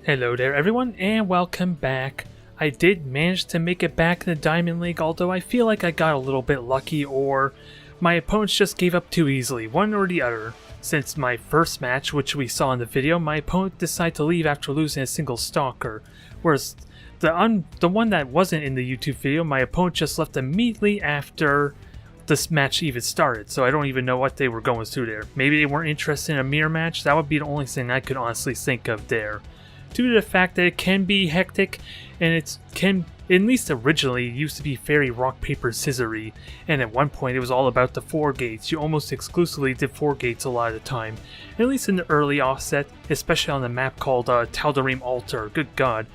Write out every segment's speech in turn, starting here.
Hello there everyone and welcome back. I did manage to make it back in the Diamond League, although I feel like I got a little bit lucky or my opponents just gave up too easily, one or the other. Since my first match, which we saw in the video, my opponent decided to leave after losing a single Stalker, whereas the one that wasn't in the YouTube video, my opponent just left immediately after this match even started, so I don't even know what they were going through there. Maybe they weren't interested in a mirror match. That would be the only thing I could honestly think of there. Due to the fact that it can be hectic, and it can, at least originally, it used to be very rock, paper, scissory, and at one point it was all about the 4 gates. You almost exclusively did 4 gates a lot of the time, at least in the early offset, especially on the map called Tal'Darim Altar. Good god.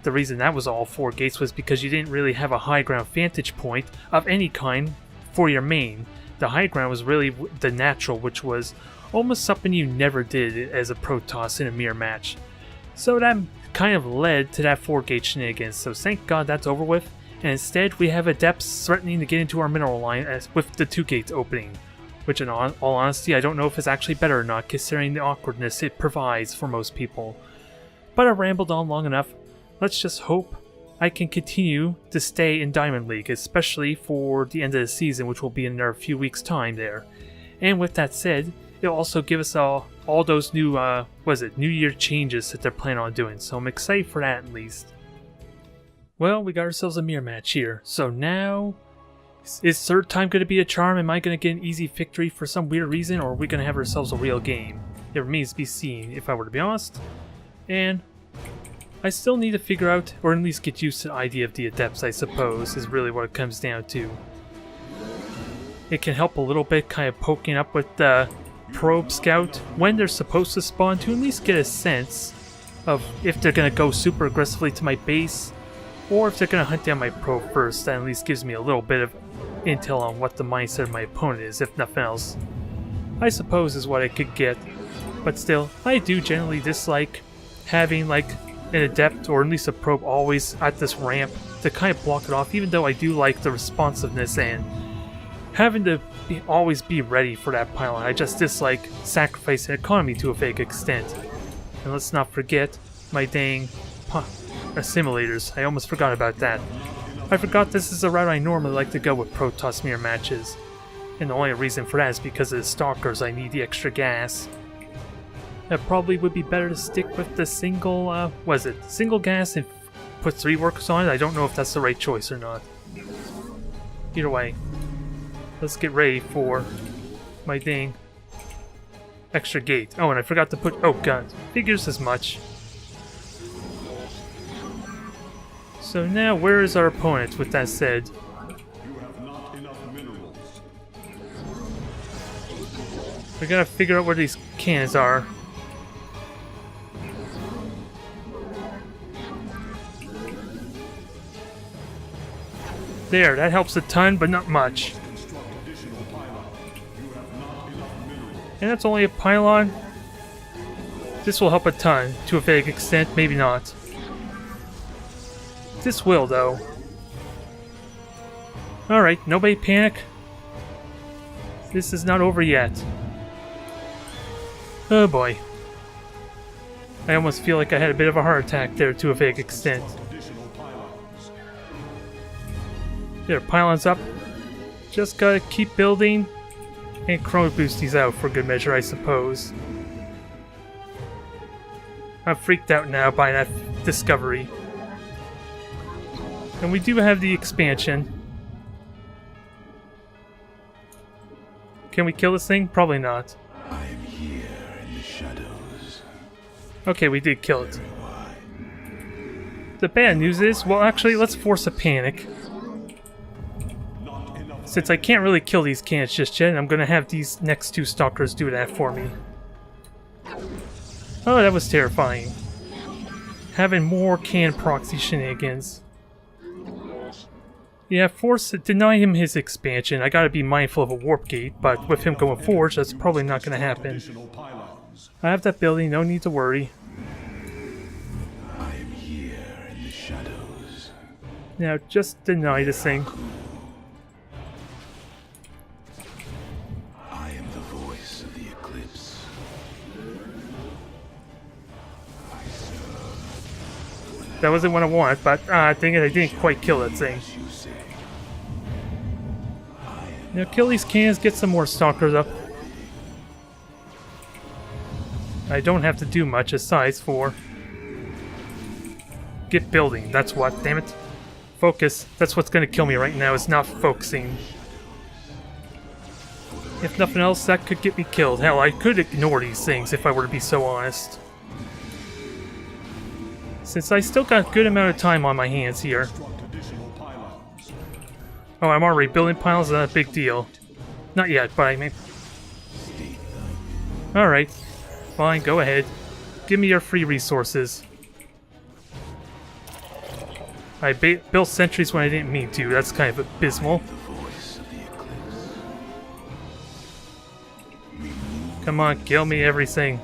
The reason that was all 4 gates was because you didn't really have a high ground vantage point of any kind for your main. The high ground was really the natural, which was almost something you never did as a Protoss in a mirror match. So that kind of led to that 4 gate shenanigans, so thank god that's over with, and instead we have Adepts threatening to get into our mineral line with the 2 gates opening, which in all honesty I don't know if it's actually better or not considering the awkwardness it provides for most people. But I rambled on long enough. Let's just hope I can continue to stay in Diamond League, especially for the end of the season, which will be in a few weeks time there. And with that said, it'll also give us all those new, New Year changes that they're planning on doing, so I'm excited for that at least. Well, we got ourselves a mirror match here, so now, is third time going to be a charm? Am I going to get an easy victory for some weird reason, or are we going to have ourselves a real game? It remains to be seen, if I were to be honest. And I still need to figure out, or at least get used to the idea of the Adepts, I suppose, is really what it comes down to. It can help a little bit kind of poking up with the probe scout when they're supposed to spawn to at least get a sense of if they're going to go super aggressively to my base or if they're going to hunt down my probe first. That at least gives me a little bit of intel on what the mindset of my opponent is, if nothing else. I suppose is what I could get, but still, I do generally dislike having like an Adept or at least a probe always at this ramp to kind of block it off, even though I do like the responsiveness and having to always be ready for that pylon. I just dislike sacrificing economy to a vague extent. And let's not forget my dang assimilators. I almost forgot about that. I forgot this is the route I normally like to go with Protoss mirror matches. And the only reason for that is because of the Stalkers. I need the extra gas. It probably would be better to stick with the single, single gas and put 3 workers on it. I don't know if that's the right choice or not. Either way. Let's get ready for my dang extra gate. Oh, and I forgot to put... Oh, god. Figures as much. So now, where is our opponent, with that said? We gotta figure out where these cannons are. There, that helps a ton, but not much. And that's only a pylon. This will help a ton, to a vague extent, maybe not. This will, though. Alright, nobody panic. This is not over yet. Oh boy. I almost feel like I had a bit of a heart attack there, to a vague extent. There, pylons up. Just gotta keep building. And chrono boost these out for good measure, I suppose. I'm freaked out now by that discovery. And we do have the expansion. Can we kill this thing? Probably not. I am here in the shadows. Okay, we did kill it. The bad news is, well actually, let's force a panic. Since I can't really kill these cannons just yet, I'm gonna have these next 2 Stalkers do that for me. Oh, that was terrifying. Having more cannon proxy shenanigans. Yeah, deny him his expansion. I gotta be mindful of a warp gate, but with him going forward, that's probably not gonna happen. I have that building, no need to worry. I am here in the shadows. Now, just deny this thing. I am the voice of the eclipse. I serve That wasn't what I wanted, but dang it, I didn't quite kill that thing. As you say, Now kill these cannons, get some more stalkers up. I don't have to do much aside for... Get building, that's what, damn it. Focus, that's what's gonna kill me right now, is not focusing. If nothing else, that could get me killed. Hell, I could ignore these things if I were to be so honest. Since I still got a good amount of time on my hands here. Oh, I'm already building piles, not a big deal. Not yet, but I mean... Alright, fine, go ahead. Give me your free resources. I built sentries when I didn't mean to, that's kind of abysmal. Come on, kill me everything.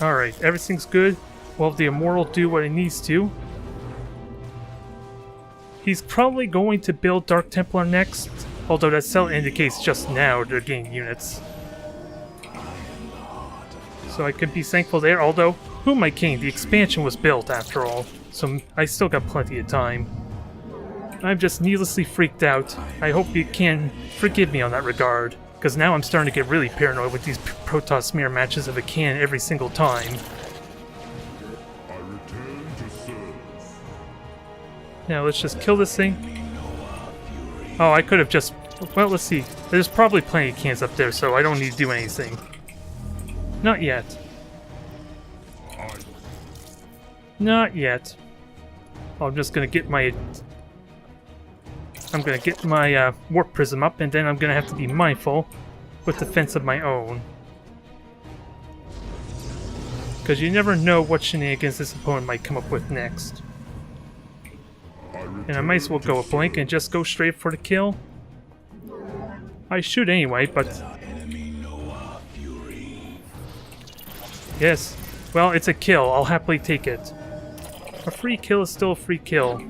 Alright, everything's good. Well, the Immortal do what it needs to. He's probably going to build Dark Templar next, although that cell indicates just now they're getting units. So I could be thankful there, although, who am I kidding? The expansion was built after all, so I still got plenty of time. I'm just needlessly freaked out. I hope you can forgive me on that regard, because now I'm starting to get really paranoid with these Protoss mirror matches of a cannon every single time. Now let's just kill this thing. Oh, I could have just... Well, let's see. There's probably plenty of cannons up there, so I don't need to do anything. Not yet. Not yet. I'm just gonna get my... I'm gonna get my warp prism up, and then I'm gonna have to be mindful with defense of my own. Because you never know what shenanigans this opponent might come up with next. And I might as well go a blink and just go straight for the kill. I should anyway, but... Yes. Well, it's a kill. I'll happily take it. A free kill is still a free kill.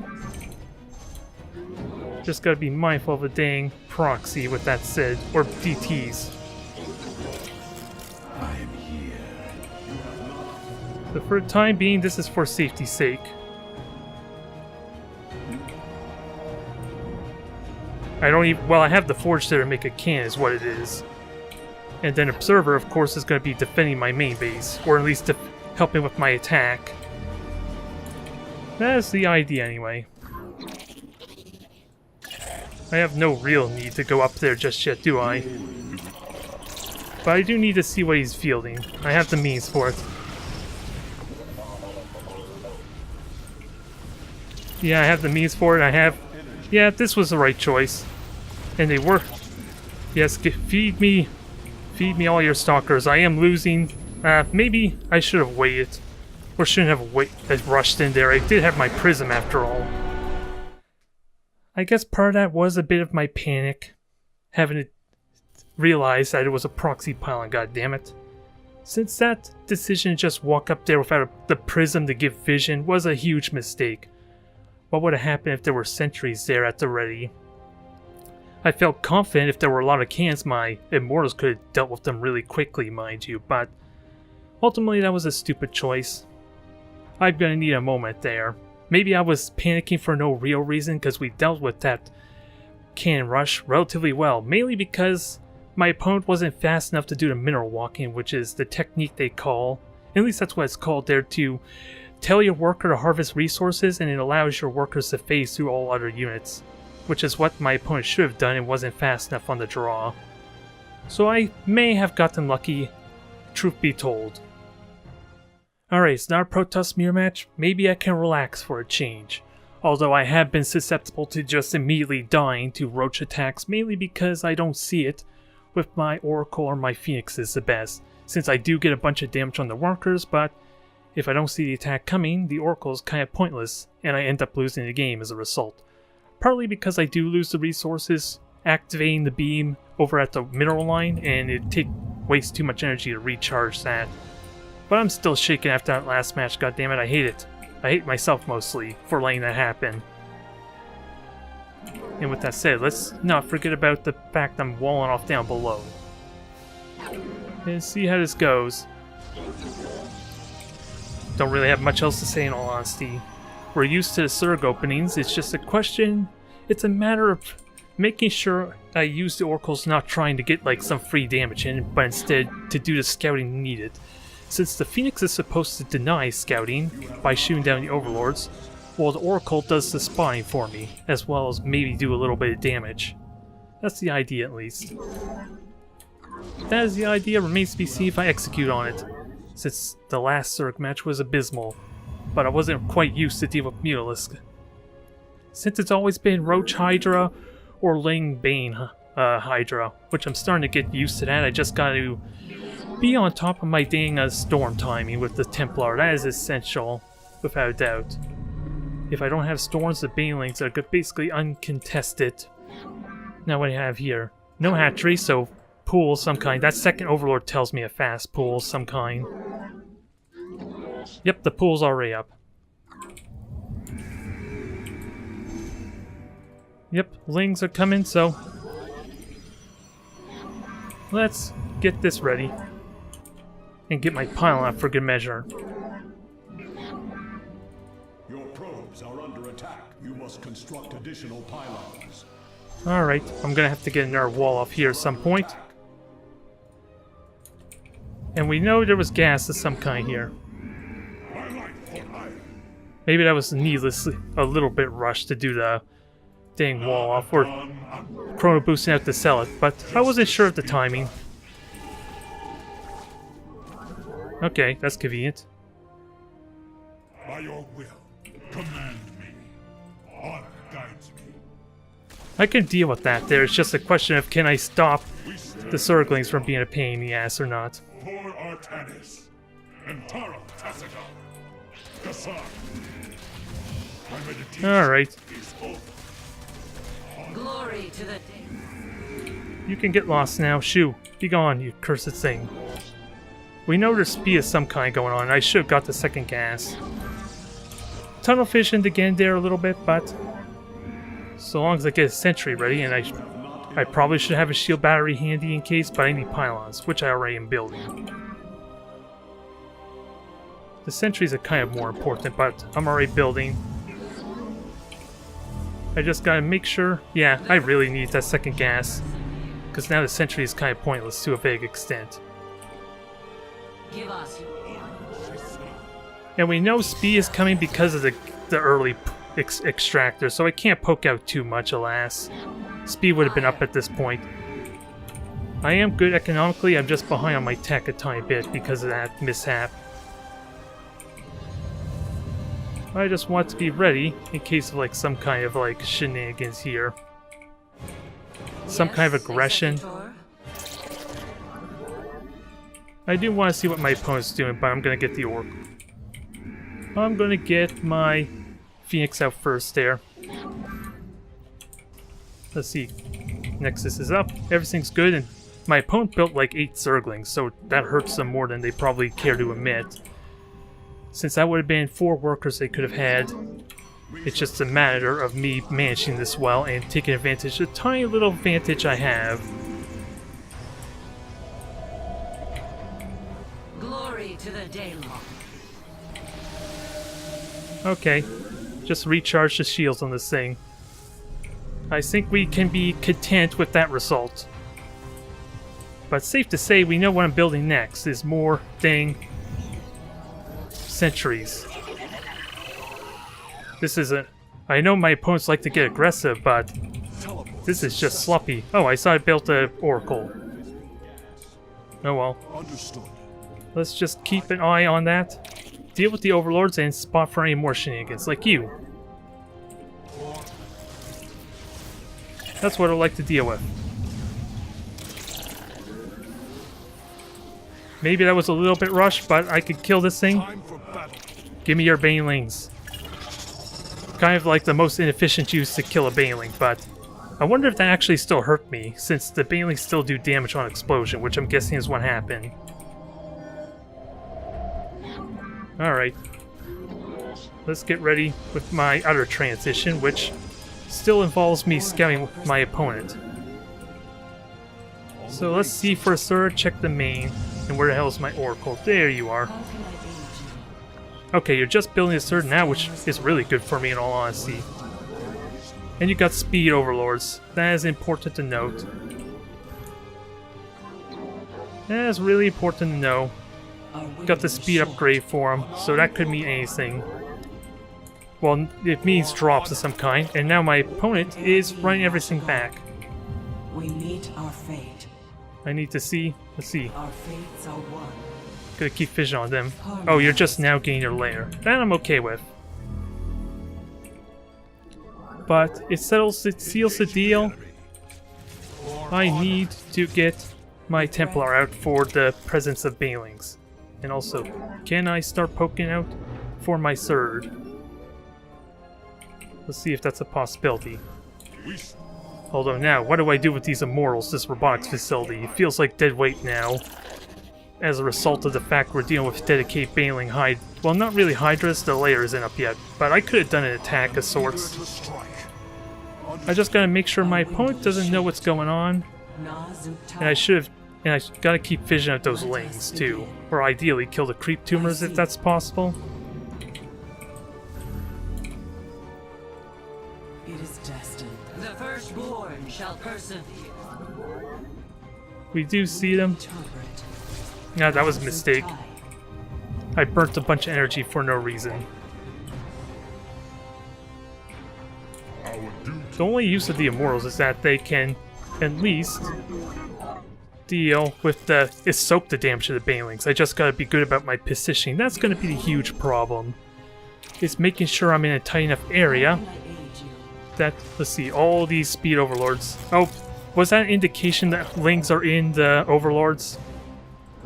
Just gotta be mindful of the dang proxy with that said, or DTs. I am here. But for the time being, this is for safety's sake. I don't even... Well, I have the Forge there to make a cannon is what it is. And then Observer, of course, is going to be defending my main base, or at least helping with my attack. That's the idea anyway. I have no real need to go up there just yet, do I? But I do need to see what he's fielding. I have the means for it. Yeah, I have the means for it. I have... Yeah, this was the right choice. And they work. Yes, feed me all your stalkers. I am losing. Maybe I should have waited. Or shouldn't have rushed in there. I did have my prism after all. I guess part of that was a bit of my panic. Having to realize that it was a proxy pylon, goddammit. Since that decision to just walk up there without the prism to give vision was a huge mistake. What would have happened if there were sentries there at the ready? I felt confident if there were a lot of cannons, my Immortals could have dealt with them really quickly, mind you, but ultimately that was a stupid choice. I'm gonna need a moment there. Maybe I was panicking for no real reason because we dealt with that cannon rush relatively well, mainly because my opponent wasn't fast enough to do the mineral walking, which is the technique they call, at least that's what it's called there, to tell your worker to harvest resources, and it allows your workers to phase through all other units, which is what my opponent should have done and wasn't fast enough on the draw. So I may have gotten lucky, truth be told. Alright, it's not a Protoss mirror match. Maybe I can relax for a change. Although I have been susceptible to just immediately dying to roach attacks, mainly because I don't see it with my Oracle or my Phoenixes the best, since I do get a bunch of damage on the workers, but if I don't see the attack coming, the Oracle is kind of pointless, and I end up losing the game as a result. Partly because I do lose the resources activating the beam over at the mineral line, and it wastes too much energy to recharge that. But I'm still shaken after that last match, goddammit, I hate it. I hate myself mostly for letting that happen. And with that said, let's not forget about the fact I'm walling off down below. And see how this goes. Don't really have much else to say in all honesty. We're used to the Zerg openings, it's just a question, it's a matter of making sure I use the oracles not trying to get like some free damage in, but instead to do the scouting needed. Since the Phoenix is supposed to deny scouting by shooting down the overlords, well the oracle does the spying for me, as well as maybe do a little bit of damage. That's the idea at least. That is the idea, remains to be seen if I execute on it, since the last Zerg match was abysmal, but I wasn't quite used to deal with Mutalisk. Since it's always been Roach Hydra or Ling Bane Hydra, which I'm starting to get used to that, I just gotta be on top of my dang storm timing with the Templar. That is essential, without a doubt. If I don't have storms, the Banelings are basically uncontested. Now what do I have here? No hatchery, so pool of some kind. That second overlord tells me a fast pool of some kind. Yep, the pool's already up. Yep, Lings are coming, so let's get this ready and get my pylon up for good measure. Your probes are under attack. You must construct additional pylons. Alright, I'm gonna have to get another wall off here at some point. And we know there was gas of some kind here. Maybe that was needlessly a little bit rushed to do the dang wall off, or chrono boosting out to sell it, but I wasn't sure of the timing. Okay, that's convenient. By your will, command me. Honor guides me. I can deal with that there, it's just a question of can I stop the Zerglings from being a pain in the ass or not. For Artanis and Taro Tacitor. Kassan. My meditation Alright. is over. Glory to the day. You can get lost now. Shoo. Be gone, you cursed thing. We know there's speed of some kind going on. I should have got the second gas. Tunnel visioned again there a little bit, but so long as I get a sentry ready, and I probably should have a shield battery handy in case, but I need pylons, which I already am building. The sentries are kind of more important, but I'm already building. I just gotta make sure. Yeah, I really need that second gas, because now the sentry is kind of pointless to a vague extent. Give us your And we know speed is coming because of the early extractor, so I can't poke out too much, alas. Speed would have been up at this point. I am good economically, I'm just behind on my tech a tiny bit because of that mishap. I just want to be ready in case of like some kind of like shenanigans here. Some kind of aggression. I do want to see what my opponent's doing, but I'm gonna get the orc. I'm gonna get my Phoenix out first there. Let's see. Nexus is up. Everything's good, and my opponent built like 8 Zerglings, so that hurts them more than they probably care to admit. Since that would have been 4 workers they could have had, it's just a matter of me managing this well and taking advantage of the tiny little advantage I have. glory to the Daylong. Okay, just recharge the shields on this thing. I think we can be content with that result. But safe to say, we know what I'm building next is more dang sentries. This isn't. I know my opponents like to get aggressive, but this is just sloppy. Oh, I saw I built a oracle. Oh well. Understood. Let's just keep an eye on that. Deal with the overlords and spot for any more shenanigans, like you. That's what I like to deal with. Maybe that was a little bit rushed, but I could kill this thing. Time for battle. Give me your banelings. Kind of like the most inefficient use to kill a baneling, but I wonder if that actually still hurt me, since the banelings still do damage on explosion, which I'm guessing is what happened. Alright. Let's get ready with my other transition, which still involves me scouting my opponent. So let's see for a third, check the main. And where the hell is my Oracle? There you are. How can I aid you? Okay, you're just building a third now, which is really good for me in all honesty. And you got speed overlords. That is important to note. That is really important to know. Our Got the window speed is upgrade for him, so that could mean anything. Well, it means drops of some kind, and now my opponent is running everything back. short. We meet our fate. I need to see. Let's see. Our fates are one. Gotta keep vision on them. Oh, you're just now getting your lair. That I'm okay with. But it seals the deal. I need to get my Templar out for the presence of Banelings. And also, can I start poking out for my third? Let's see if that's a possibility. Although now, what do I do with these immortals, this robotics facility? It feels like dead weight now. As a result of the fact we're dealing with dedicated Baneling Hydra. Well, not really Hydras, the layer isn't up yet. But I could have done an attack of sorts. I just gotta make sure my opponent doesn't know what's going on. And I should have... And I gotta keep vision out those lings, too. Or ideally kill the creep tumors if that's possible. It is destined. The firstborn shall persevere. We do see them. Interpret. Yeah, that was a mistake. I burnt a bunch of energy for no reason. The only use of the Immortals is that they can at least deal with the... soak the damage of the Banelings. I just gotta be good about my positioning. That's gonna be the huge problem. Is making sure I'm in a tight enough area Can I aid you? that... Let's see, all these speed overlords. Oh, was that an indication that lings are in the overlords?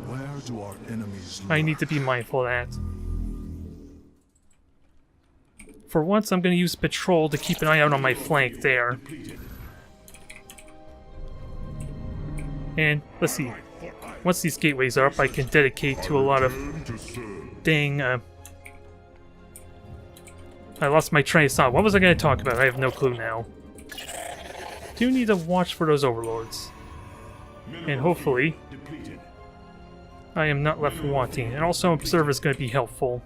Where do our enemies I need to be mindful of that. For once, I'm going to use patrol to keep an eye out on my flank there. And, let's see. Once these gateways are up, I can dedicate to a lot of... Dang, I lost my train of thought. What was I going to talk about? I have no clue now. Do need to watch for those overlords. And hopefully... I am not left wanting. And also, Observer is going to be helpful.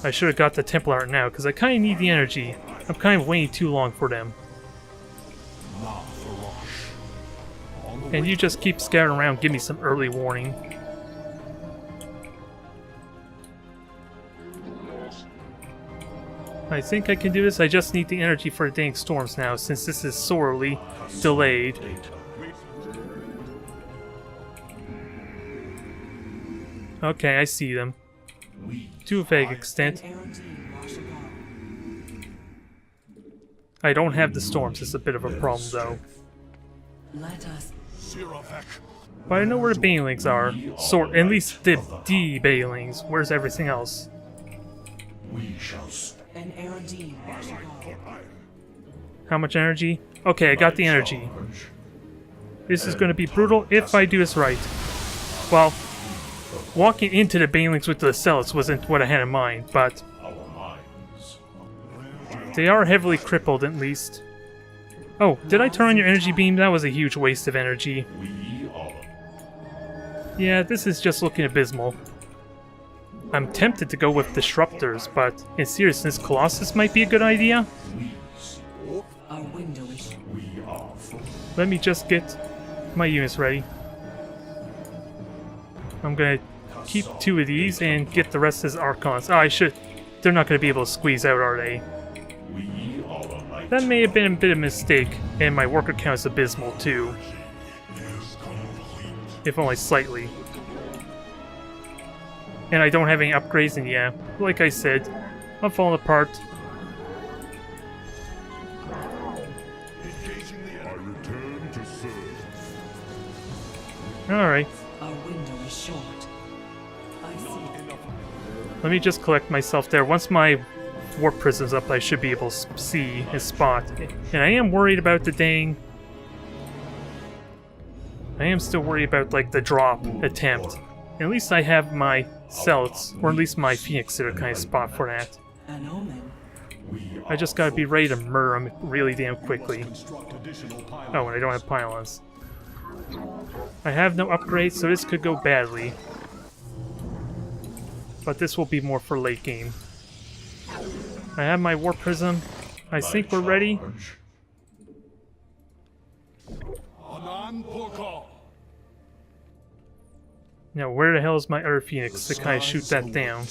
I should have got the Templar now, because I kind of need the energy. I'm kind of waiting too long for them. And you just keep scouting around, give me some early warning. I think I can do this. I just need the energy for the dang storms now, since this is sorely delayed. Okay, I see them. To a vague extent. I don't have the storms, it's a bit of a problem though. Let us. But I know where the Banelings are. At least the D-Banelings. Where's everything else? An Aerodine. How much energy? Okay, I got the energy. This is going to be brutal if I do this right. Well, walking into the Banelings with the Zealots wasn't what I had in mind, but... they are heavily crippled, at least. Oh, did I turn on your energy beam? That was a huge waste of energy. Yeah, this is just looking abysmal. I'm tempted to go with Disruptors, but in seriousness, Colossus might be a good idea. Our window is. Let me just get my units ready. I'm gonna keep 2 of these and get the rest as Archons. Oh, I should... they're not gonna be able to squeeze out, are they? That may have been a bit of a mistake, and my worker count is abysmal too. If only slightly. And I don't have any upgrades, and yeah, like I said, I'm falling apart. Alright, Our window is short. I see. let me just collect myself there. Once my warp prism's up, I should be able to see his spot. And I am worried about the dang... I am still worried about, like, the drop attempt. At least I have my Celts, or at least my Phoenix that are kind of spot for that. An omen. I just gotta be ready to murder him really damn quickly. Oh, and I don't have pylons. I have no upgrades, so this could go badly. But this will be more for late game. I have my War Prism. I think we're ready. Now, where the hell is my other Phoenix to kind of shoot that down?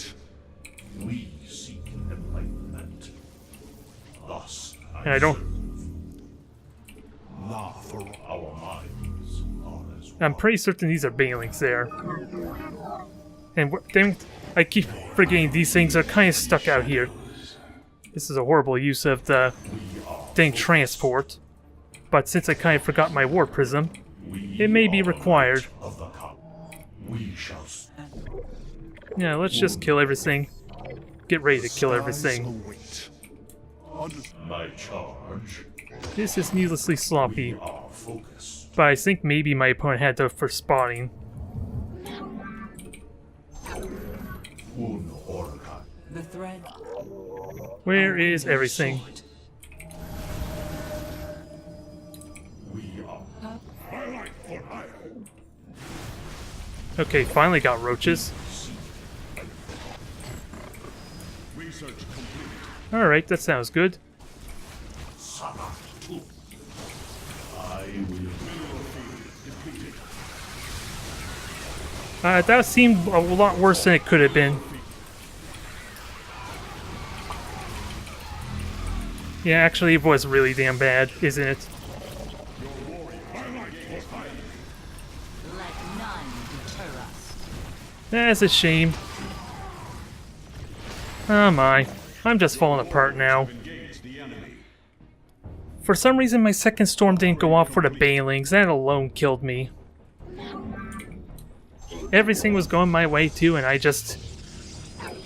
We seek enlightenment. Thus, And I don't... now for our minds are as I'm pretty certain these are Banelings there. And then I keep forgetting these things are kind of stuck out here. This is a horrible use of the dang transport. But since I kind of forgot my War Prism, it may be required. of the cup. We shall Yeah, let's just kill everything. Get ready to kill everything. await. My charge. This is needlessly sloppy, Are focused. but I think maybe my opponent had that for spotting. Un orca. The thread. Where is everything? We are. Highlight for hire. Okay, finally got roaches. Research complete. Alright, that sounds good. Saga 2. I will. That seemed a lot worse than it could have been. Yeah, actually it was really damn bad, isn't it? Let none deter us. That's a shame. Oh my. I'm just falling apart now. Engage the enemy. For some reason my second storm didn't go off for the Banelings. That alone killed me. Everything was going my way too, and I just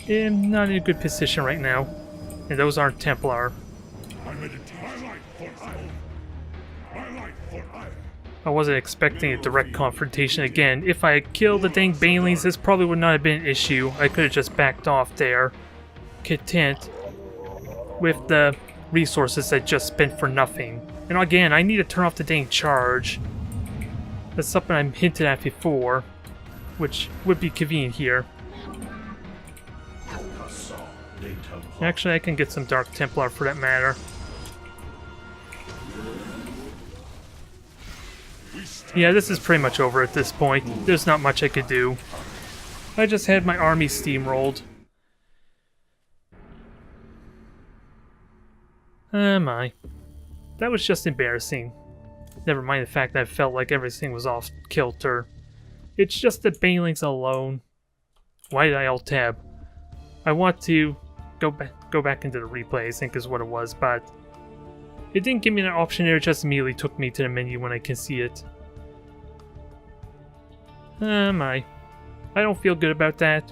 am not in a good position right now. And those aren't Templar. I wasn't expecting a direct confrontation again. If I had killed the dang Banelings, this probably would not have been an issue. I could have just backed off there, content with the resources I just spent for nothing. And again, I need to turn off the dang charge. That's something I hinted at before, which would be convenient here. Actually, I can get some Dark Templar for that matter. Yeah, this is pretty much over at this point. There's not much I could do. I just had my army steamrolled. My. That was just embarrassing. Never mind the fact that I felt like everything was off kilter. It's just the Banelings alone. Why did I alt-tab? I want to go back into the replay, I think is what it was, but it didn't give me an option there, it just immediately took me to the menu when I can see it. My. I don't feel good about that.